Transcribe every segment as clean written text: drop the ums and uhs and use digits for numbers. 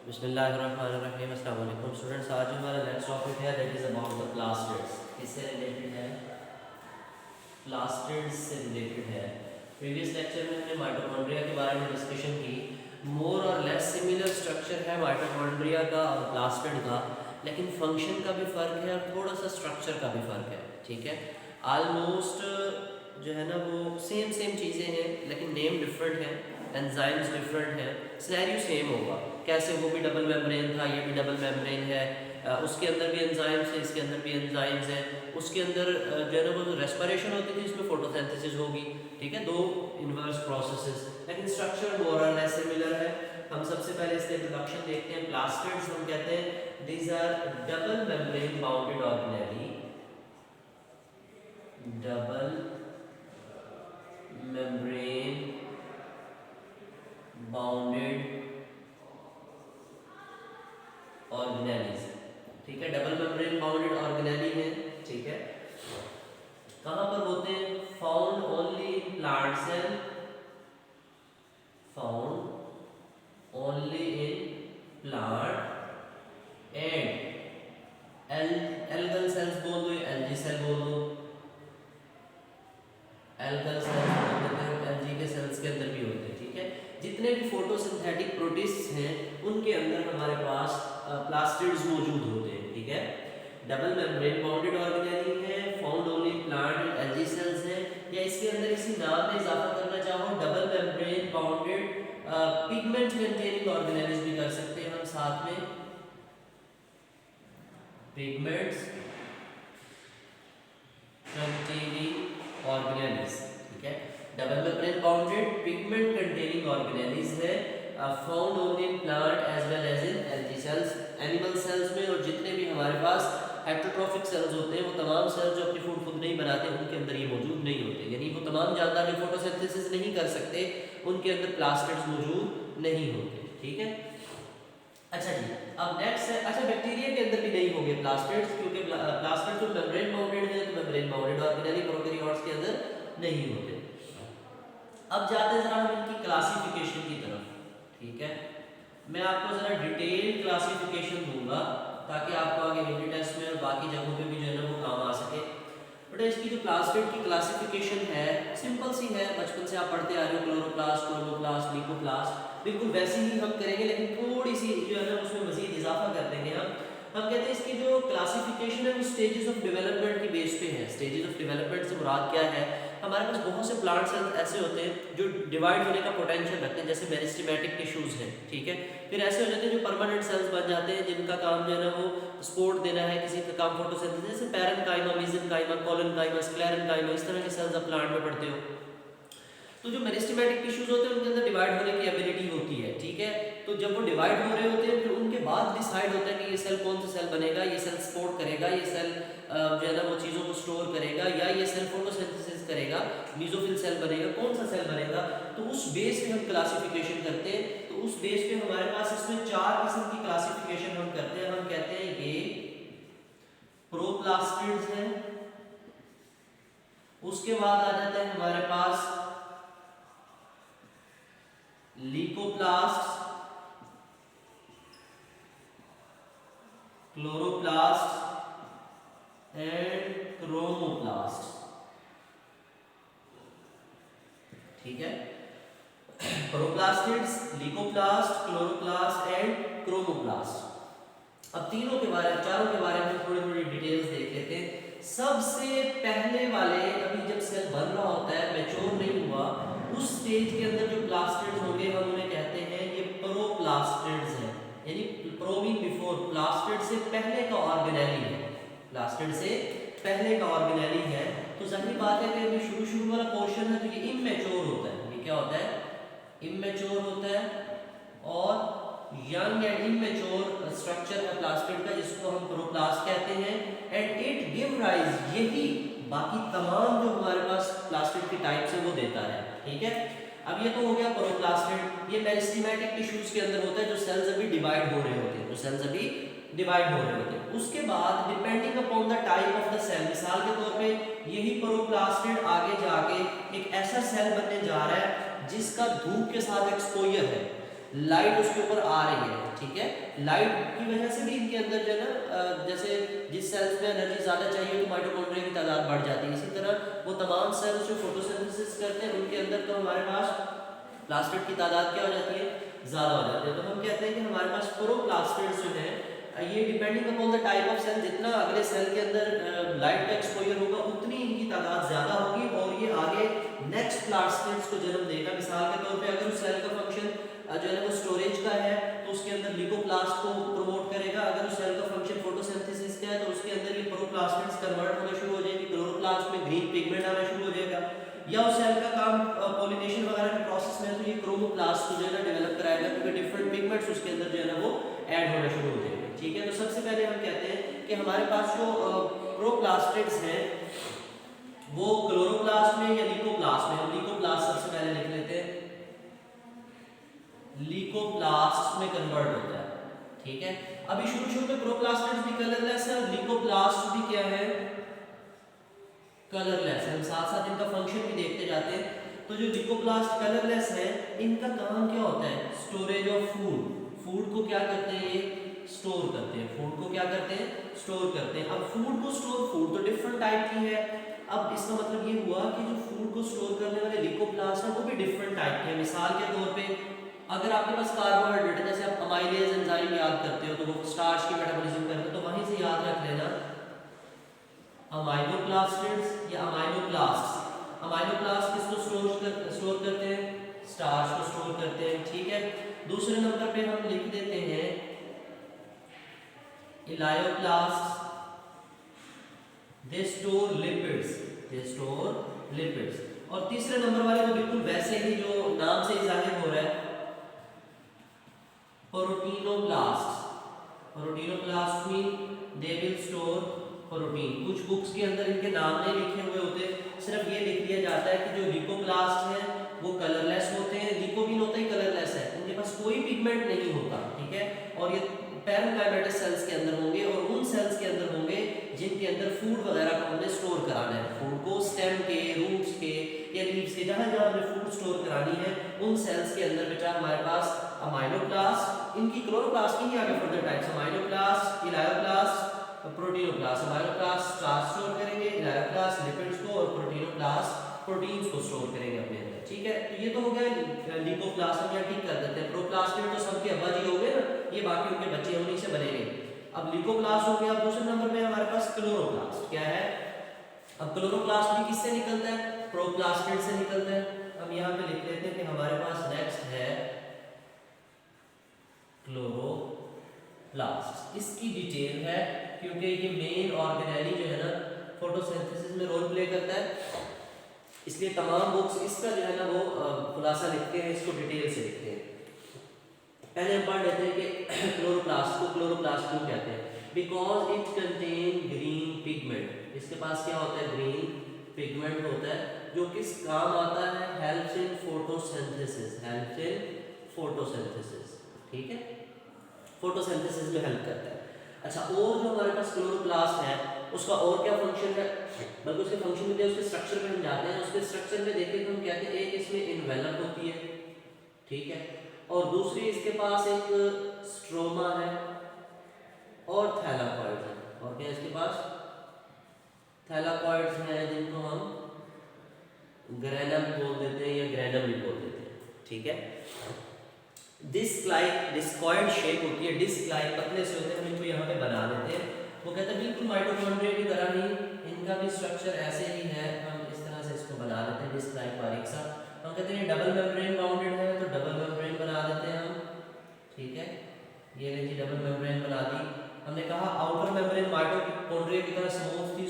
बिस्मिल्लाहिर्रहमानिर्रहीम। अस्सलाम वालेकुम स्टूडेंट्स। आज हमारा नेक्स्ट टॉपिक है that is about the plastids. किससे रिलेटेड है? प्लास्टिड्स से रिलेटेड है। प्रीवियस लेक्चर में हमने माइटोकॉन्ड्रिया के बारे में डिस्कशन की। मोर और लेस सिमिलर स्ट्रक्चर है माइटोकॉन्ड्रिया का और प्लास्टिड का, लेकिन फंक्शन का भी फ़र्क है और थोड़ा सा स्ट्रक्चर का भी फ़र्क है। ठीक है, आलमोस्ट जो है ना वो सेम चीज़ें हैं, लेकिन नेम डिफरेंट है, एंजाइम्स डिफरेंट हैं, सिनेरियो सेम होगा। कैसे वो भी डबल मेम्ब्रेन था, ये भी डबल मेम्ब्रेन है, उसके अंदर भी एंजाइम्स है, इसके अंदर भी एंजाइम्स हैं। उसके अंदर जो है ना वो रेस्पिरेशन होती थी, इसमें फोटोसिंथेसिस होगी। ठीक है, दो इन्वर्स प्रोसेसेस, लेकिन स्ट्रक्चर मोर और लेस सिमिलर है। हम सबसे पहले इसका इंट्रोडक्शन देखते हैं। प्लास्टिड्स हम कहते हैं these are double membrane bounded organelle, double membrane bounded organelles. ठीक है, डबल मेम्ब्रेन बाउंडेड ऑर्गेनेली है। ठीक है, कहां पर होते हैं? Found only in plant cell, found only in plant and algal cells बोल दो, एलजी सेल बोल दो। एल्गल सेल्स बोल देते हैं, एलजी के सेल्स के अंदर भी होते हैं। ठीक है, जितने भी फोटोसिंथेटिक प्रोटिस्ट हैं उनके अंदर हमारे पास प्लास्टिड्स मौजूद होते हैं। ठीक है, डबल मेम्ब्रेन बाउंडेड ऑर्गेनेली है, found only plant and algae cells है, या इसके अंदर इसी नाम में इजाफा करना चाहो double membrane bounded pigment containing organelles भी कर सकते हैं हम साथ में, पिगमेंट्स कंटेनिंग ऑर्गेनेलीज। ठीक है, double membrane bounded pigment containing organelles है, found only in plant as well as in algae cells, animal cells में। और जितने भी हमारे पास हेटेरोट्रॉफिक सेल्स होते हैं, वो तमाम सेल्स जो अपनी फूड खुद नहीं बनाते उनके अंदर ये मौजूद नहीं होते, यानी वो तमाम जानदार जो फोटोसिंथेसिस नहीं कर सकते उनके अंदर प्लास्टिड्स मौजूद नहीं होते। ठीक है, अच्छा जी, अब नेक्स्ट है, अच्छा बैक्टीरिया के अंदर भी नहीं होंगे प्लास्टिड्स, क्योंकि प्लास्टिड्स तो मेम्ब्रेन बाउंडेड है, तो मेम्ब्रेन बाउंडेड ऑर्गेनेली प्रोकैरियोट्स के अंदर नहीं होते। अब जाते हैं जरा हम इनकी क्लासिफिकेशन की तरफ। ठीक है, मैं आपको जरा डिटेल क्लासिफिकेशन दूंगा ताकि आपको आगे यूनिट टेस्ट में और बाकी जगहों पे भी जो है ना वो काम आ सके। बट इसकी जो प्लास्टिड की क्लासिफिकेशन है सिंपल सी है, बचपन से आप पढ़ते आ रहे हो, क्लोरोप्लास्ट, क्रोमोप्लास्ट, ल्यूकोप्लास्ट, बिल्कुल वैसी ही हम करेंगे, लेकिन थोड़ी सी जो है ना उसमें मजीद इजाफा कर देंगे हम कहते हैं इसकी जो क्लासिफिकेशन है वो स्टेजेस ऑफ डेवलपमेंट की बेस पे है। स्टेजेस ऑफ डेवलपमेंट से मुराद क्या है? हमारे पास बहुत से प्लांट सेल्स ऐसे होते हैं जो डिवाइड होने का पोटेंशियल रखते हैं, जैसे मेरिस्टेमेटिक टिश्यूज हैं। ठीक है, फिर ऐसे हो जाते हैं जो परमानेंट सेल्स बन जाते हैं, जिनका काम जो है ना वो सपोर्ट देना है, किसी का काम फोटोसिंथेसिस, जैसे पैरेन्काइमा, मेसेनकाइमा, कोलेनकाइमा, स्क्लेरेनकाइमा, इस तरह के सेल्स आप प्लांट में पढ़ते हो। तो जो मेरिस्टेमेटिक टिश्यूज होते हैं उनके अंदर डिवाइड होने की एबिलिटी होती है। ठीक है, तो जब वो डिवाइड हो रहे होते हैं फिर उनके बाद डिसाइड होता है कि ये सेल कौन सा सेल बनेगा, ये सेल सपोर्ट करेगा, ये सेल जो है ना वो चीज़ों को स्टोर करेगा, या ये सेल फोटोसिंथेसिस करेगा, मीजोफिल सेल बनेगा, कौन सा सेल बनेगा। तो उस बेस पे हम क्लासिफिकेशन करते हैं। तो उस बेस पे हमारे पास इसमें 4 किस्म की क्लासिफिकेशन हम करते हैं। हम कहते हैं ये प्रोप्लास्टिड्स हैं, उसके बाद आ जाता है हमारे पास लीकोप्लास्ट, क्लोरोप्लास्ट एंड क्रोमोप्लास्ट। ठीक है, प्रोप्लास्टिड्स, लीकोप्लास्ट, क्लोरोप्लास्ट एंड क्रोमोप्लास्ट। अब तीनों के बारे में, चारों के बारे में थोड़ी थोड़ी डिटेल्स देख लेते हैं। सबसे पहले वाले, अभी जब सेल बन रहा होता है, मैच्योर नहीं हुआ, उस स्टेज के अंदर जो प्लास्टिड्स होंगे हम उन्हें कहते हैं ये प्रोप्लास्टिड्स हैं, यानी प्रो मीन बिफोर, प्लास्टिड से पहले का ऑर्गेनेली है, प्लास्टिड से पहले का ऑर्गेनेली है। तो जाहिर बात है कि अभी शुरू वाला पोर्शन है तो ये इमैच्योर होता है। ये क्या होता है? इमैच्योर होता है, और यंग एंड इमैच्योर स्ट्रक्चर है प्लास्टिड का, जिसको हम प्रोप्लास्ट कहते हैं। एंड इट गिव राइज, यही बाकी तमाम जो हमारे पास प्लास्टिड की टाइप्स है वो देता है। ठीक है, अब ये तो हो गया प्रोप्लास्टिड। ये मेरिस्टेमेटिक टिश्यूज के अंदर होता है, जो सेल्स अभी डिवाइड हो रहे होते हैं, जो सेल्स अभी डिवाइड हो रहे होते हैं। उसके बाद depending upon the type of the cell, मिसाल के तौर पे यही प्रोप्लास्टिड आगे जाके एक ऐसा सेल बनने जा रहा है जिसका धूप के साथ एक्सपोजर है, लाइट उसके ऊपर आ रही है, ठीक है। लाइट की वजह से भी इनके अंदर जो है ना जैसे जिस सेल्स में एनर्जी ज़्यादा चाहिए तो माइटोकॉन्ड्रिया की तादाद बढ़ जाती है। इसी तरह वो तमाम सेल्स जो फोटोसिंथेसिस करते हैं उनके अंदर तो हमारे पास प्लास्टिड की तादाद क्या हो जाती है, ज़्यादा हो जाती है। तो हम कहते हैं कि हमारे पास प्रोप्लास्टिड्स जो है ये depending upon the type of cell, जितना अगले सेल के अंदर लाइट का एक्सपोजर होगा उतनी इनकी तादाद ज़्यादा होगी और ये आगे नेक्स्ट प्लास्टिड्स को जन्म देगा। मिसाल के तौर पे अगर उस सेल का फंक्शन जो है वो स्टोरेज का है तो उसके अंदर लिकोप्लास्ट को प्रमोट करेगा। अगर उस सेल का फंक्शन फोटोसिंथेसिस का है तो उसके अंदर ये प्रोप्लास्टिड्स कन्वर्ट होना शुरू हो जाएंगे, क्लोरोप्लास्ट में ग्रीन पिगमेंट आना शुरू हो जाएगा। या उस सेल का काम पॉलिनेशन वगैरह के प्रोसेस में है तो ये क्रोमोप्लास्ट को जो है ना डेवलप कराएगा, क्योंकि डिफरेंट पिगमेंट्स उसके अंदर जो है ना वो ऐड होना शुरू हो जाएंगे, ठीक है। तो सबसे पहले हम कहते हैं कि हमारे पास जो प्रोप्लास्टिड्स हैं वो क्लोरोप्लास्ट में या लिकोप्लास्ट में, हम लिकोप्लास्ट सबसे पहले लिख लेते हैं, लिकोप्लास्ट में कन्वर्ट होता है, ठीक है। अभी शुरू में प्रोप्लास्टिड्स भी कलरलेस है और लिकोप्लास्ट भी क्या है, कलरलेस है। हम साथ साथ इनका फंक्शन भी देखते जाते हैं। तो जो लिकोप्लास्ट कलरलेस है इनका काम क्या होता है, स्टोरेज ऑफ फूड। फूड को क्या करते हैं, ये स्टोर करते हैं, फूड को क्या करते हैं, स्टोर करते हैं। अब फूड को स्टोर, फूड तो डिफरेंट टाइप की है। अब इसका मतलब ये हुआ कि जो फूड को स्टोर करने वाले लिकोप्लास्ट है वो भी डिफरेंट टाइप के हैं। मिसाल के तौर पे अगर आपके पास कार्बोहाइड्रेट, जैसे आप अमाइलेज एंजाइम याद करते हो तो वो स्टार्च की मेटाबॉलिज्म करते हो, तो वहीं से याद रख लेना अमाइलोप्लास्टिड्स या अमाइलोप्लास्ट्स। अमाइलोप्लास्ट किसको स्टोर करते हैं, स्टार्च को स्टोर करते हैं, ठीक है। दूसरे नंबर पे हम लिख देते हैं elaioplast, they store lipids, they store lipids. और तीसरे नंबर वाले तो बिल्कुल वैसे ही जो नाम से जाहिर हो रहा है, प्रोटीनोप्लास्ट। प्रोटीनोप्लास्ट mean they will store protein. कुछ बुक्स के अंदर इनके नाम नहीं लिखे हुए होते, सिर्फ ये लिख दिया जाता है कि जो लिकोप्लास्ट है वो कलरलेस होते हैं। लिकोपिन होता ही कलरलेस है, उनके पास कोई पिगमेंट नहीं होता, ठीक है। और ये पैरेन्काइमेटस सेल्स के अंदर होंगे और उन सेल्स के अंदर होंगे जिनके अंदर फूड वगैरह को हमने स्टोर कराना है। फूड को स्टेम के, रूट्स के या लीव्स के, जहाँ जहाँ हमें फूड स्टोर करानी है उन सेल्स के अंदर बेटा हमारे पास अमाइलोप्लास्ट, इनकी क्लोरोप्लास्ट की आगे further types, amyloplast, elaioplast, प्रोटीनोप्लास्ट। Amyloplast starch store करेंगे, इलायोप्लास्ट लिपिड्स को और प्रोटीनोप्लास्ट प्रोटीन्स को स्टोर करेंगे अपने अंदर, ठीक है। तो ये तो हो गया लिकोप्लास्ट, हम यहाँ टिक कर देते हैं। प्रोप्लास्टिड तो सबके अब्बा जी हो गए ना, ये बाकी उनके बच्चे उन्हीं से बनेंगे। अब लिकोप्लास्ट हो गया। अब दूसरे नंबर पे हमारे पास क्लोरोप्लास्ट क्या है। अब क्लोरोप्लास्ट भी किससे निकलता है, प्रोप्लास्टिड से निकलता है। हम यहाँ पे लिख लेते हैं कि हमारे पास नेक्स्ट है क्लोरोप्लास्ट। इसकी डिटेल है क्योंकि ये मेन ऑर्गेनेली जो है ना फोटोसिंथेसिस में रोल प्ले करता है, इसलिए तमाम बुक्स इसका जो है ना वो खुलासा लिखते हैं, इसको डिटेल से लिखते हैं। पहले हम पढ़ लेते हैं कि क्लोरोप्लास्ट को क्लोरोप्लास्ट क्यों कहते हैं। Because it contain green pigment. इसके पास क्या होता है, ग्रीन पिगमेंट होता है जो किस काम आता है, helps in photosynthesis, helps in photosynthesis, ठीक है, फोटोसिंथेसिस में हेल्प करता है। अच्छा, और जो हमारे पास क्लोरोप्लास्ट है उसका और क्या फंक्शन है, बल्कि उसके फंक्शन में उसके स्ट्रक्चर में हम जाते हैं। उसके स्ट्रक्चर में देखें तो हम कहते हैं एक इसमें इन्वेलप होती है, ठीक है, और दूसरी इसके पास एक स्ट्रोमा है और थैलाकॉइड है। और क्या इसके पास थैलाकॉइड्स हैं जिनको हम ग्रेनम बोल देते हैं या ग्रेनम भी बोल देते हैं, ठीक है। डिस्क लाइक डिस्कॉइड शेप होती है, डिस्क लाइक पतले से होते हैं, हम इनको यहाँ पे बना देते हैं। वो कहते हैं बिल्कुल माइटोकॉन्ड्रिया की तरह ही इनका भी स्ट्रक्चर ऐसे ही है, हम इस तरह से इसको बना देते हैं डिस्क लाइक बारीक सा। हम कहते हैं डबल मेम्ब्रेन बाउंडेड है तो डबल मेम्ब्रेन बना देते हैं हम, ठीक है। ये लीजिए डबल मेम्ब्रेन बना दी। हमने कहा आउटर मेम्ब्रेन माइटोकॉन्ड्रिया की तरह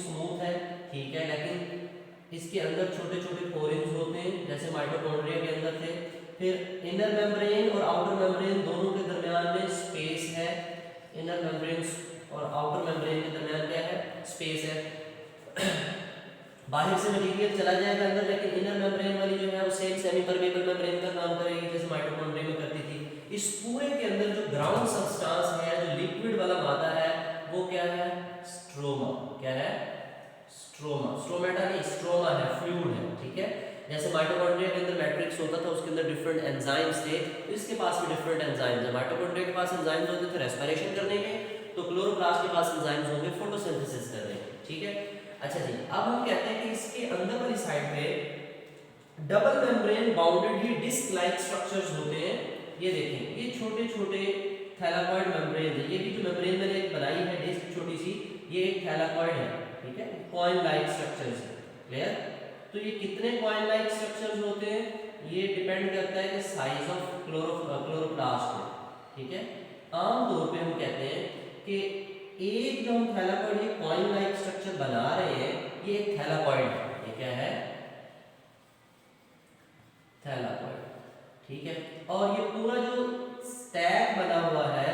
स्मूथ है, ठीक है, लेकिन इसके अंदर छोटे छोटे पोरेंस होते हैं जैसे माइटोकॉन्ड्रिया के अंदर थे। फिर इनर मेम्ब्रेन और आउटर मेम्ब्रेन दोनों के दरमियान में स्पेस है, इनर मेम्ब्रेन और आउटर मेम्ब्रेन के दरमियान क्या है, स्पेस है। बाहर से मटेरियल चला जाएगा अंदर, लेकिन इनर मेम्ब्रेन वाली जो है वो सेम सेमी परमेबल मेम्ब्रेन का काम करेगी जैसे माइटोकॉन्ड्रिया में करती थी। इस पूरे के अंदर जो ग्राउंड सब्सटेंस है, जो लिक्विड वाला मादा है, वो क्या है, स्ट्रोमा। क्या है, स्ट्रोमा, स्ट्रोमेटा नहीं, स्ट्रोमा है, फ्लूइड है, ठीक है। जैसे माइटोकॉन्ड्रिया के अंदर मैट्रिक्स होता था, उसके अंदर डिफरेंट एंजाइम्स थे, तो इसके पास भी डिफरेंट एंजाइम्स है। माइटोकॉन्ड्रिया के पास एंजाइम्स होते थे रेस्पिरेशन करने के, तो क्लोरोप्लास्ट के पास एंजाइम्स होंगे फोटोसिंथेसिस करने के, ठीक है। अच्छा जी, अब हम कहते हैं कि इसके अंदर वाली साइड पे डबल मेम्ब्रेन बाउंडेड ही डिस्क लाइक स्ट्रक्चर्स होते हैं। ये देखें, ये छोटे छोटे थैलाकॉइड मेम्ब्रेन है। ये भी जो मेम्ब्रेन मैंने एक बनाई है डिस्क छोटी सी, ये एक थैलाकॉइड है, ठीक है, कॉइन लाइक स्ट्रक्चर्स है। क्लियर? तो ये कितने कॉइन लाइक स्ट्रक्चर्स होते हैं, ये डिपेंड करता है कि साइज ऑफ क्लोरोप्लास्ट है, ठीक है। आमतौर पे हम कहते हैं कि एक जो हम थैलाकॉइड ये कॉइन लाइक स्ट्रक्चर बना रहे हैं, ये एक थैलाकॉइड है। ये क्या है? थैलाकॉइड, ठीक है। और ये पूरा जो स्टैक बना हुआ है,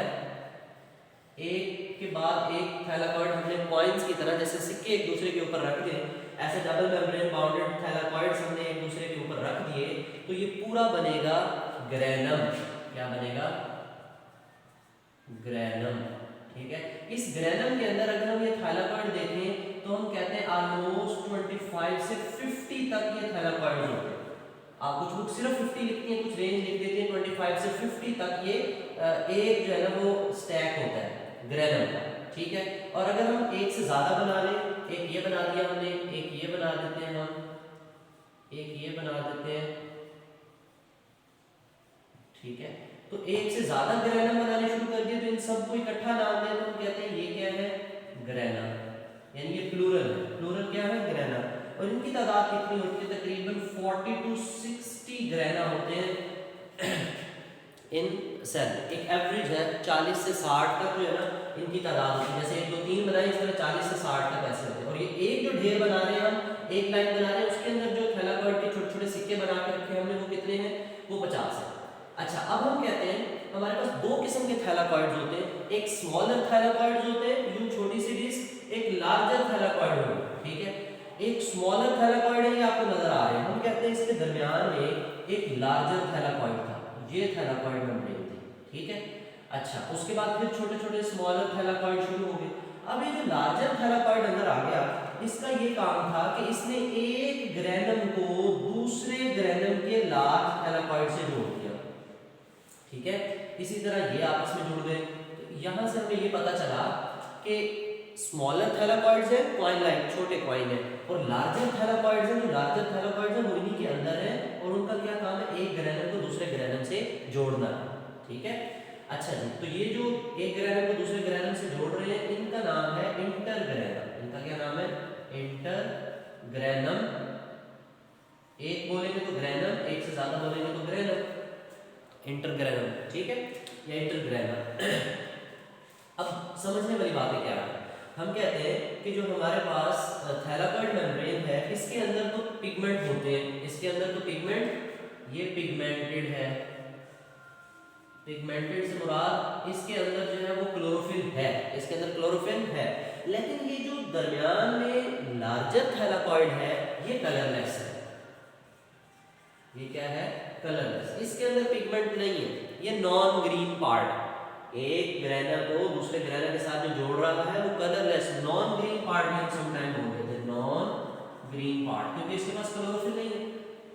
एक के बाद एक थैलाकॉइड हमने कॉइन्स की तरह जैसे सिक्के एक दूसरे के ऊपर रख दिए, ऐसे डबल मेम्ब्रेन बाउंडेड थैलाकॉइड्स हमने एक दूसरे के ऊपर रख दिए, तो ये पूरा बनेगा ग्रेनम। क्या बनेगा? ग्रेनम, ठीक है। इस ग्रेनम के अंदर अगर हम ये थैलाकॉइड देखें तो हम कहते हैं ऑलमोस्ट 25 से 50 तक ये थैलाकॉइड होते हैं। आप कुछ बुक सिर्फ 50 लिखती हैं, कुछ रेंज लिख देती हैं 25 से 50 तक ये एक जो है ना वो स्टैक होता है ग्रेनम का, ठीक है। और अगर हम एक से ज्यादा बना लें, एक ये बना दिया हमने, एक ये बना देते हैं हम, एक ये बना देते हैं, ठीक है। तो एक से ज्यादा ग्रेनम बनाने शुरू कर दिए तो इन सबको इकट्ठा नाम दें तो हम कहते हैं ये क्या है? ग्रेनम, यानी ये प्लूरल है। प्लूरल क्या है? ग्रेनम। और इनकी तादाद कितनी होती है? तकरीबन 40 to 60 ग्रेना होते हैं इन सेल। एक एवरेज है 40 से 60 तक जो है ना इनकी तादाद होती है। जैसे 1 2 3 बनाए, इस तरह 40 से 60 तक ऐसे होते हैं। और ये एक जो ढेर बना रहे हैं हम, एक लाइन बना रहे हैं, उसके अंदर जो थैलाकॉइड के छोटे छोटे सिक्के बना के रखे हमने, वो कितने हैं? वो 50 है। अच्छा, अब हम कहते हैं हमारे पास दो किस्म के थैलाकॉइड्स होते हैं। एक स्मॉलर थैलाकॉइड्स होते हैं, यूं छोटी सी डिस्क, एक लार्जर थैलाकॉइड होते हैं, ठीक है। एक स्मॉलर थैलाकॉइड है, ये आपको नजर आ रहे हैं, हम कहते हैं इसके दरमियान में एक लार्जर थैलाकॉइड था, ये थैलाकॉइड मेम्ब्रेन थी, ठीक है। अच्छा, उसके बाद फिर छोटे छोटे स्मॉलर थैलाकॉइड शुरू हो गए। अब ये जो लार्जर थैलाकॉइड अंदर आ गया, इसका ये काम था कि इसने एक ग्रेनम को दूसरे ग्रेनम के लार्ज थैलाकॉइड से जोड़ दिया, ठीक है। इसी तरह ये आपस में जुड़ गए। तो यहां से हमें ये पता चला कि स्मॉलर थैलाकॉइड्स हैं, कॉइन लाइक छोटे कॉइन है, और लार्जर थैलाकॉइड्स हैं, जो लार्जर थैलाकॉइड्स हैं वो इन्हीं के अंदर है, और उनका क्या काम है? एक ग्रेनम को दूसरे ग्रेनम से जोड़ना, ठीक है। अच्छा जी, तो ये जो एक ग्रेनम को दूसरे ग्रेनम से जोड़ रहे हैं, इनका नाम है इंटरग्रेनम। इनका क्या नाम है? इंटरग्रेनम। एक बोलेंगे तो ग्रेनम, एक से ज्यादा बोलेंगे तो ग्रेनम, इंटरग्रेनम, ठीक है, या इंटरग्रेनम। अब समझने वाली बात है क्या है? हम कहते हैं कि जो हमारे पास थैलाकॉइड मेम्ब्रेन है, इसके अंदर तो पिगमेंट होते हैं, इसके अंदर तो पिगमेंट, ये पिगमेंटेड है, पिगमेंटेड से मुराद इसके अंदर जो है वो क्लोरोफिल है, इसके अंदर क्लोरोफिल है। लेकिन ये जो दरमियान में लार्जर थैलाकॉइड है, ये कलरलेस है। ये क्या है? कलरलेस। इसके अंदर पिगमेंट नहीं है, ये नॉन ग्रीन पार्ट। एक ग्रेना को दूसरे ग्रेना के साथ जो जोड़ रहा है वो कलरलेस नॉन ग्रीन पार्ट में समटाइम बोलते थे, नॉन ग्रीन पार्ट, क्योंकि इसके पास क्लोरोफिल नहीं है,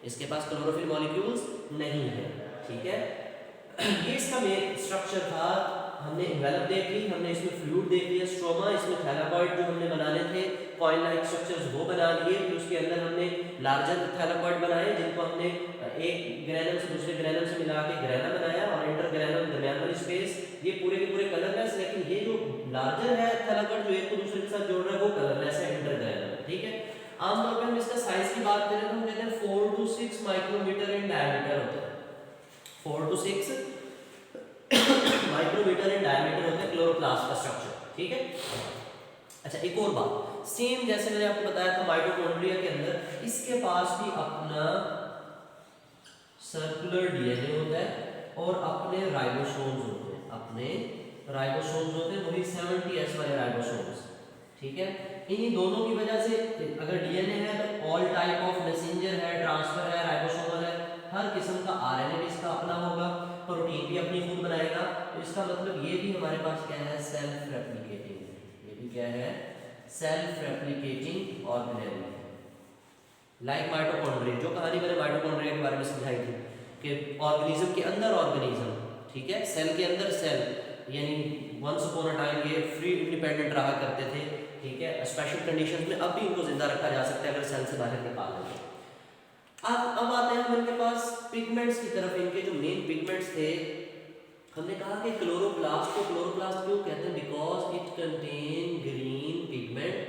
इसके पास क्लोरोफिल मॉलिक्यूल्स नहीं है, ठीक है। ये इसका मेन स्ट्रक्चर था। हमने एनवेलप देख ली, हमने इसमें फ्लूइड देख लिया, स्ट्रोमा, इसमें थैलाकॉइड जो हमने बनाने थे कॉइन लाइक स्ट्रक्चर्स वो बना लिए, फिर उसके अंदर हमने लार्जर थैलाकॉइड बनाए जिनको हमने एक ग्रेनम से दूसरे ग्रेनम से मिला के ग्रेना बनाया, और इंटरग्रेनम दरमियान वाली स्पेस, ये पूरे के पूरे कलरलेस। लेकिन ये जो लार्जर है थैलाकॉइड जो एक को दूसरे के साथ जोड़ रहा है वो कलरलेस है, इंटरग्रेनम, ठीक है। आमतौर पर हम इसका साइज की बात करें तो हम कहते हैं 4 to 6 माइक्रोमीटर इन डायमीटर होता है, 4 to 6 माइक्रोमीटर इन डायमीटर होता है क्लोरोप्लास्ट का स्ट्रक्चर, ठीक है। अच्छा, एक और बात, सेम जैसे मैंने आपको बताया था माइटोकॉन्ड्रिया के अंदर, इसके पास भी अपना सर्कुलर डीएनए होता है और अपने राइबोसोम्स होते हैं, अपने राइबोसोम्स होते हैं, वही 70S वाले राइबोसोम्स, ठीक है। इन्हीं दोनों की वजह से अगर डीएनए है तो ऑल टाइप ऑफ मैसेंजर है, ट्रांसफर है, राइबोसोमल है, हर किस्म का आरएनए भी इसका अपना होगा, प्रोटीन भी अपनी खुद बनाएगा। तो इसका मतलब ये भी हमारे पास क्या है? Self replicating. ये भी क्या है? सेल्फ रेप्लिकेटिंग ऑर्गेनेल है, लाइक माइटोकॉन्ड्रिया, जो कहानी मैंने माइटोकॉन्ड्रिया के बारे में समझाई थी कि ऑर्गेनिज्म के अंदर ऑर्गेनिज्म, ठीक है, सेल के अंदर सेल, यानी वंस अपॉन अ टाइम ये फ्री इंडिपेंडेंट रहा करते थे, ठीक है, स्पेशल कंडीशंस में अब भी इनको जिंदा रखा जा सकता है अगर सेल से बाहर निकाल दें। अब आते हैं हम इनके पास पिगमेंट्स की तरफ। इनके जो मेन पिगमेंट्स थे, हमने कहा कि क्लोरोप्लास्ट को क्लोरोप्लास्ट क्यों कहते हैं, because it contain green pigment,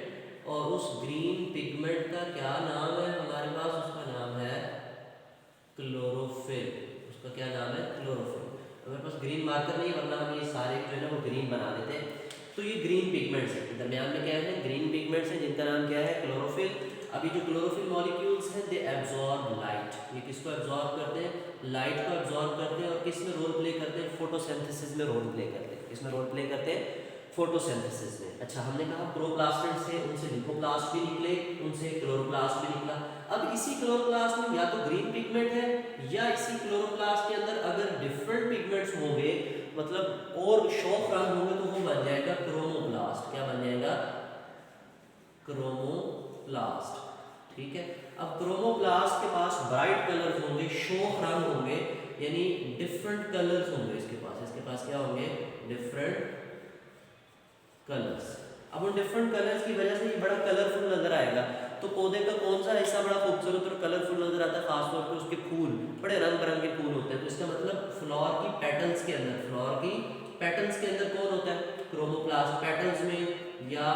और उस ग्रीन पिगमेंट का क्या नाम है हमारे पास, उसका नाम है क्लोरोफिल। उसका क्या नाम है, क्लोरोफिल। हमारे पास ग्रीन मार्कर नहीं, वरना हम ये सारे जो है ना वो ग्रीन बना देते हैं। तो ये ग्रीन पिगमेंट्स है, दरमियान में क्या है, ग्रीन पिगमेंट्स हैं जिनका नाम क्या है, क्लोरोफिल। अभी जो क्लोरोफिल मॉलिक्यूल्स हैं दे एब्जॉर्ब लाइट, ये किसको एब्जॉर्ब करते हैं, लाइट को एब्जॉर्ब करते हैं, और किस में रोल प्ले करते हैं, फोटोसिंथेसिस में रोल प्ले करते हैं। किसमें रोल प्ले करते हैं, फोटोसिंथेसिस में। अच्छा, हमने कहा प्रोप्लास्टिड्स थे, उनसे ल्यूकोप्लास्ट भी निकले, उनसे क्लोरोप्लास्ट भी निकला। अब इसी क्लोरोप्लास्ट में या तो ग्रीन पिगमेंट है, या इसी क्लोरोप्लास्ट के अंदर अगर डिफरेंट पिगमेंट्स होंगे, मतलब और शौक रंग होंगे, तो वो बन जाएगा क्रोमोप्लास्ट। क्या बन जाएगा, क्रोमोप्लास्ट, ठीक है। अब क्रोमोप्लास्ट के पास ब्राइट कलर्स होंगे, शौक रंग होंगे, यानी डिफरेंट कलर्स होंगे इसके पास क्या होंगे, डिफरेंट कलर्स। अब उन डिफरेंट कलर्स की वजह से ये बड़ा कलरफुल नजर आएगा। तो पौधे का कौन सा हिस्सा बड़ा खूबसूरत और कलरफुल नजर आता है, खासतौर पर उसके फूल, बड़े रंग बिरंगे फूल होते हैं। तो इसका मतलब फ्लावर की पेटल्स के अंदर, फ्लावर की पेटल्स के अंदर कौन होता है, क्रोमोप्लास्ट। पेटल्स में या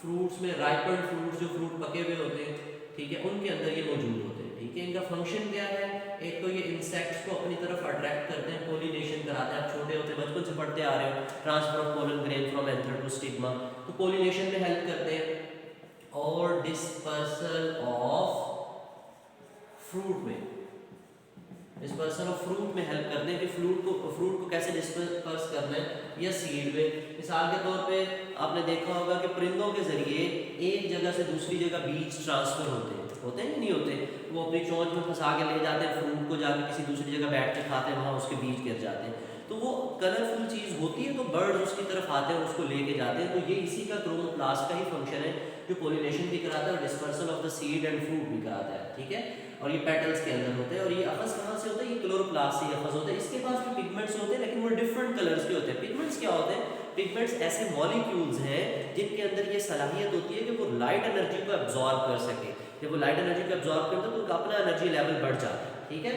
फ्रूट्स में, राइपन फ्रूट्स, जो फ्रूट पके हुए होते हैं, ठीक है, उनके अंदर ये मौजूद होते हैं, ठीक है। इनका फंक्शन क्या है, एक तो ये इंसेक्ट्स को अपनी तरफ अट्रैक्ट करते हैं, पोलिनेशन कराते हैं। आप छोटे होते बचपन से पढ़ते आ रहे हो, transfer of pollen grain from anther to stigma, तो पोलिनेशन में हेल्प करते हैं। और डिस्पर्सल ऑफ फ्रूट में, डिस्पर्सल ऑफ फ्रूट में हेल्प करते हैं कि फ्रूट को कैसे डिस्पर्स करना है, या सीड में। मिसाल के तौर पे आपने देखा होगा कि परिंदों के जरिए एक जगह से दूसरी जगह बीज ट्रांसफर होते हैं कि नहीं होते, वो अपनी चोंच में फंसा के ले जाते हैं फ्रूट को, जाके किसी दूसरी जगह बैठ के खाते हैं, वहाँ उसके बीज गिर जाते हैं। तो वो कलरफुल चीज़ होती है, तो बर्ड उसकी तरफ आते हैं, उसको लेके जाते हैं। तो ये इसी का क्रोमोप्लास्ट का ही फंक्शन है, जो पोलिनेशन भी कराता है और dispersal of the seed and fruit भी कराता है, ठीक है। और ये पेटल्स के अंदर होते हैं। और ये अफस कहाँ से होता है, ये क्लोरोप्लास्ट से अफस होता है। इसके पास भी पिगमेंट्स होते हैं, लेकिन वो डिफरेंट कलर्स के होते हैं। पिगमेंट्स क्या होते हैं, पिगमेंट्स ऐसे मॉलिक्यूल्स हैं जिनके अंदर ये सलाहियत होती है कि वो लाइट एनर्जी को एब्जॉर्ब कर सके। जब वो लाइट एनर्जी को एब्जॉर्ब करते हैं तो उनका अपना एनर्जी लेवल बढ़ जाता है, ठीक है।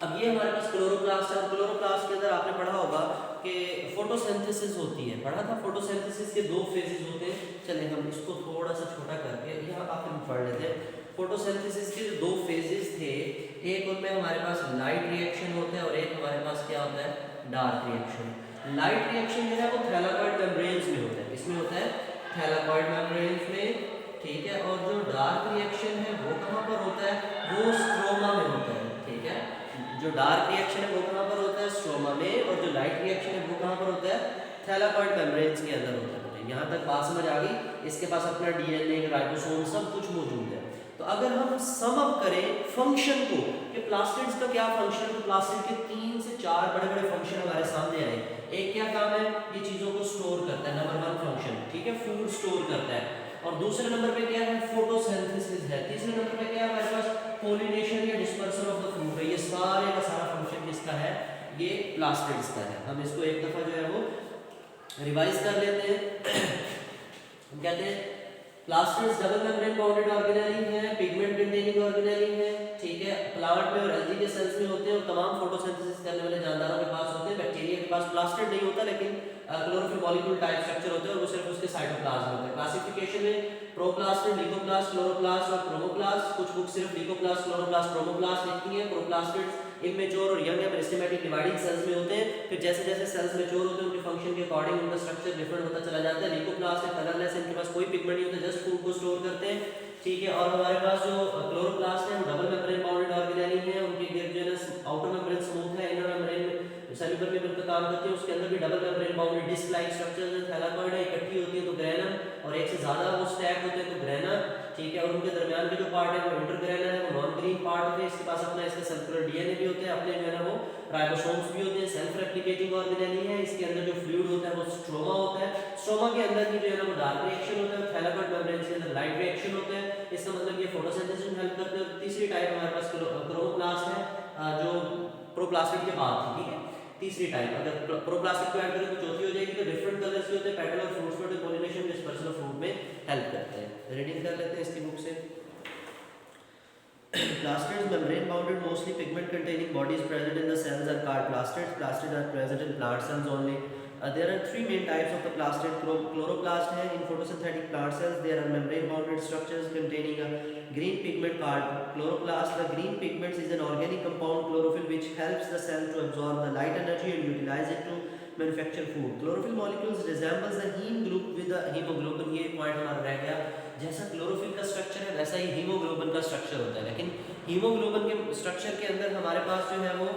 अब ये हमारे पास क्लोरोप्लास्ट है। क्लोरोप्लास्ट के अंदर आपने पढ़ा होगा कि फोटोसिंथेसिस होती है, पढ़ा था। फोटोसिंथेसिस के दो फेजेस होते हैं। चलिए हम इसको थोड़ा सा छोटा करके यहाँ आप पढ़ लेते हैं। फोटोसिंथेसिस के जो दो फेजेस थे, एक उनमें हमारे पास लाइट रिएक्शन होता है और एक हमारे पास क्या होता है, डार्क रिएक्शन। लाइट रिएक्शन जो है वो थैलाकॉइड मेम्ब्रेन्स में होता है। इसमें होता है थैलाकॉइड मेम्ब्रेन्स में, ठीक है। और जो डार्क रिएक्शन है वो कहाँ पर होता है, वो स्ट्रोमा में होता है, ठीक है। जो डार्क रिएक्शन है वो कहाँ पर होता है, स्ट्रोमा में। और जो लाइट रिएक्शन है वो कहाँ पर होता है, थैलाकॉइड मेम्ब्रेन्स के अंदर होता है। यहाँ तक बात समझ आ गई। इसके पास अपना डीएनए, राइबोसोम सब कुछ मौजूद है। तो अगर हम सम अप करें फंक्शन को कि प्लास्टिड्स का क्या फंक्शन है, तो प्लास्टिड के 3 से 4 बड़े बड़े फंक्शन हमारे सामने आए। एक क्या काम है, ये चीज़ों को स्टोर करता है, नंबर 1 फंक्शन, ठीक है, फूड स्टोर करता है। और दूसरे नंबर पे क्या है, फोटोसिंथेसिस है। तीसरे नंबर पे क्या है हमारे पास, पोलिनेशन या डिस्पर्सन ऑफ द फ्रूट है। ये सारे का सारा फंक्शन किसका है, ये प्लास्टिड्स का है। हम इसको एक दफ़ा जो है वो रिवाइज कर लेते हैं। हम कहते हैं plastids double membrane bounded organelle हैं, पिगमेंट कंटेनिंग ऑर्गेनेली हैं, ठीक है। प्लांट में और एल्गी के सेल्स में होते हैं और तमाम फोटोसिंथेसिस करने वाले जानदारों के पास होते हैं। बैक्टीरिया के पास प्लास्टिड नहीं होता, लेकिन क्लोरोफिल मॉलिक्यूल टाइप स्ट्रक्चर होते हैं और वो सिर्फ उसके साइटोप्लाज्म में होते हैं। क्लासिफिकेशन में प्रोप्लास्टिड, ल्यूकोप्लास्ट, क्लोरोप्लास्ट और क्रोमोप्लास्ट। कुछ बुक सिर्फ ल्यूकोप्लास्ट, क्लोरोप्लास्ट, क्रोमोप्लास्ट लिखती हैं। प्रोप्लास्टिड्स इमेच्योर और यंग मेरिस्टेमेटिक डिवाइडिंग सेल्स में होते हैं। फिर जैसे जैसे सेल्स मैच्योर होते हैं उनके फंक्शन के अकॉर्डिंग उनका स्ट्रक्चर डिफरेंट होता चला जाता है। ल्यूकोप्लास्ट है कलरलेस, इनके पास कोई पिगमेंट नहीं होता, जस्ट फूड को स्टोर करते हैं, ठीक है। और हमारे पास जो क्लोरोप्लास्ट है वो डबल मेम्ब्रेन बाउंडेड ऑर्गेनेली है। उनकी गिब्स जो है आउटर मेम्ब्रेन स्मूथ है, इनर मेम्ब्रेन सेल्युलर मेम्ब्रेन का काम करते हैं, उसके अंदर भी double membrane bounded disc like structures है, थैलाकॉइड है, इकट्ठी होती है तो ग्रेनम, और एक से ज्यादा वो स्टैक होते हैं तो ग्रेना, ठीक है। और उनके दरमियान के जो पार्ट है वो इंटरग्रेना है, वो नॉन ग्रीन पार्ट होते हैं। इसके पास अपना इसका सर्कुलर डीएनए भी होते हैं, अपने जो है ना वो राइबोसोम्स भी होते हैं, सेल्फ रेप्लिकेटिंग ऑर्गेनेली है। इसके अंदर जो फ्लूइड होता है वो स्ट्रोमा होता है, स्ट्रोमा के अंदर की जो है ना वो डार्क रिएक्शन होता है, थैलाकॉइड मेम्ब्रेन के अंदर लाइट रिएक्शन होता है। इसका मतलब ये फोटोसिंथेसिस में हेल्प करते हैं। तीसरी टाइप हमारे पास क्रोमोप्लास्ट है, जो प्रोप्लास्टिड के बाद थी, ठीक है। तीसरी टाइप, अगर प्रोप्लास्टिड को ऐड करें तो चौथी हो जाएगी। तो डिफरेंट कलर्स के होते हैं, पेटल और फ्रूट्स में पॉलिनेशन डिस्पर्सन ऑफ फ्रूट में हेल्प करते हैं। रीडिंग कर लेते हैं इसकी बुक से। Plastids, membrane bounded, mostly pigment containing bodies present in the cells are called plastids. Plastids are present in plant cells only. There are three main types of the plastid. Chloroplast है in photosynthetic plant cells. There are membrane bounded structures containing a green pigment called chloroplast. The green pigment is an organic compound chlorophyll which helps the cell to absorb the light energy and utilize it to manufacture food. Chlorophyll molecules resembles the heme group with the hemoglobin. ये point हमारा रह गया। जैसा chlorophyll का structure है वैसा ही haemoglobin का structure होता है, लेकिन हीमोग्लोबिन के स्ट्रक्चर के अंदर हमारे पास जो है वो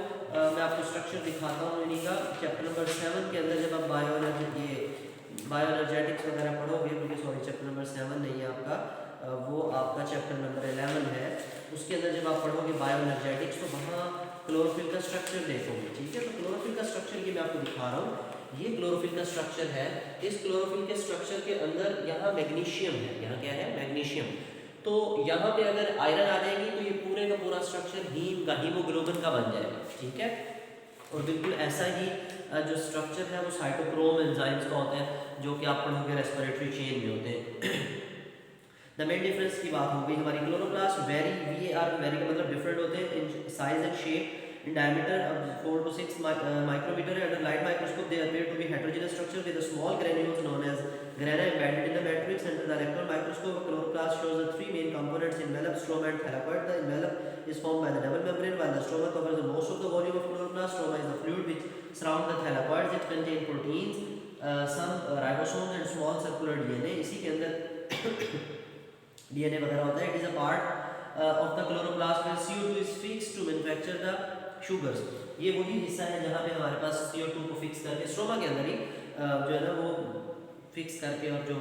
मैं आपको स्ट्रक्चर दिखाता हूँ इन्हीं का। चैप्टर नंबर 7 के अंदर जब आप बायोएनर्जेटिक्स वगैरह पढ़ोगे, क्योंकि सॉरी चैप्टर नंबर 7 नहीं है आपका, वो आपका चैप्टर नंबर 11 है। उसके अंदर जब आप पढ़ोगे बायोएनर्जेटिक्स तो वहाँ क्लोरोफिल का स्ट्रक्चर देखोगे, ठीक है। तो क्लोरोफिल का स्ट्रक्चर ये मैं आपको दिखा रहा हूँ, ये क्लोरोफिल का स्ट्रक्चर है। इस क्लोरोफिल के स्ट्रक्चर के अंदर यहाँ मैग्नीशियम है, यहाँ क्या है मैग्नीशियम। तो यहाँ पे अगर आयरन आ जाएगी तो ये पूरे का पूरा स्ट्रक्चर हीम का हीमोग्लोबिन का बन जाएगा, ठीक है। और बिल्कुल ऐसा ही जो स्ट्रक्चर है वो साइटोक्रोम एंजाइम्स का होता है, जो कि आप पढ़ोगे रेस्पिरेटरी चेन में होते हैं। द मेन डिफरेंस की बात हो गई हमारी। क्लोरोप्लास्ट वेरी वेरी का मतलब डिफरेंट होते हैं in size and shape, in diameter of 4 to 6 micrometer. Under light microscope they appear to be heterogeneous structure with a small granules known as grana embedded in the matrix. Under the electron microscope chloroplast shows the three main components: envelope, stroma and thylakoid. The envelope is formed by the double membrane while the stroma covers the most of the volume of chloroplast. Stroma is the fluid which surrounds the thylakoids. It contains proteins, some ribosomes and small circular DNA. इसी के अंदर DNA वगैरह होता है। It is a part of the chloroplast where CO2 is fixed to manufacture the sugars. ये वही हिस्सा है जहाँ पे हमारे पास CO2 को फिक्स करके स्ट्रोमा के अंदर ही जो है ना वो फिक्स करके, और जो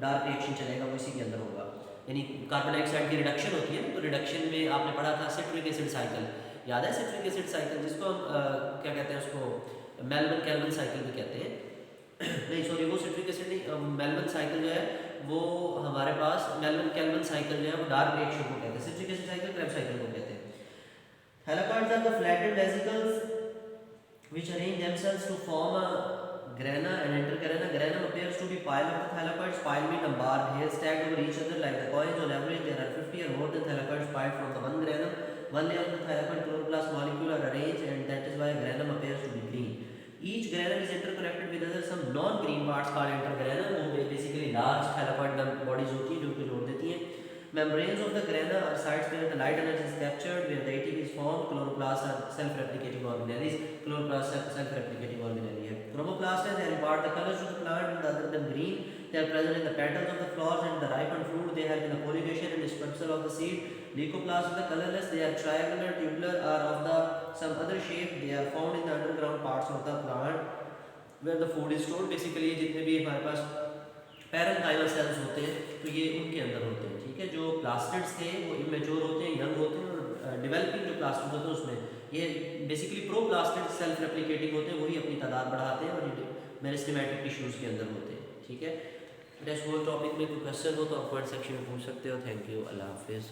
डार्क रिएक्शन चलेगा वो इसी के अंदर होगा। यानी कार्बन डाइऑक्साइड की रिडक्शन होती है, तो रिडक्शन में आपने पढ़ा था सिट्रिक एसिड साइकिल, याद है सिट्रिक एसिड साइकिल, जिसको हम क्या कहते हैं उसको मेलमन कैल्विन साइकिल भी कहते हैं। नहीं सॉरी, वो सिट्रिक एसिड नहीं, मेलमन साइकिल जो है वो हमारे पास मेलमन कैल्विन साइकिल जो है वो डार्क रिएक्शन को कहते हैं, citric acid cycle Krebs cycle को कहते हैं। Thylakoids are the flattened vesicles which arrange themselves to form a grana and intergrana. Granum appears to be pile of the thylakoids. Pile mean a bar, hairs stacked over each other like the coins. On average, there are 50 or more than thylakoids piled from the one granum. One layer of the thylakoid chloroplast molecule are arranged, and that is why granum appears to be green. Each granum is interconnected with other some non-green parts called intergranum. वो basically large thylakoid bodies होती हैं जो कि जोड़ देती हैं। Membranes of the grana are sites where the light energy is captured, where the ATP is formed. Chloroplasts are self-replicating organelles. Chloroplasts are self-replicating organelle है। Chromoplasts they impart the colors to the plant other than green. They are present in the petals of the flowers and the ripened fruit. They help in the pollination and dispersal of the seed. Leucoplasts are the colorless. They are triangular, tubular, or of the some other shape. They are found in the underground parts of the plant where the food is stored. Basically जितने भी हमारे पास parenchymal sales होते हैं तो ये उनके अंदर होते हैं, ठीक है। जो प्लास्टिड्स थे वो इमेच्योर होते हैं, यंग होते हैं, और डेवलपिंग जो प्लास्टिड्स होते हैं उसमें ये basically pro plastid self replicating होते हैं, वही अपनी तादाद बढ़ाते हैं और ये मेरिस्टेमेटिक टिश्यूज़ के अंदर होते हैं, ठीक है। नेक्स्ट होल टॉपिक में कोई क्वेश्चन हो तो आप कमेंट सेक्शन में पूछ सकते हो। थैंक यू, अल्लाह हाफिज़।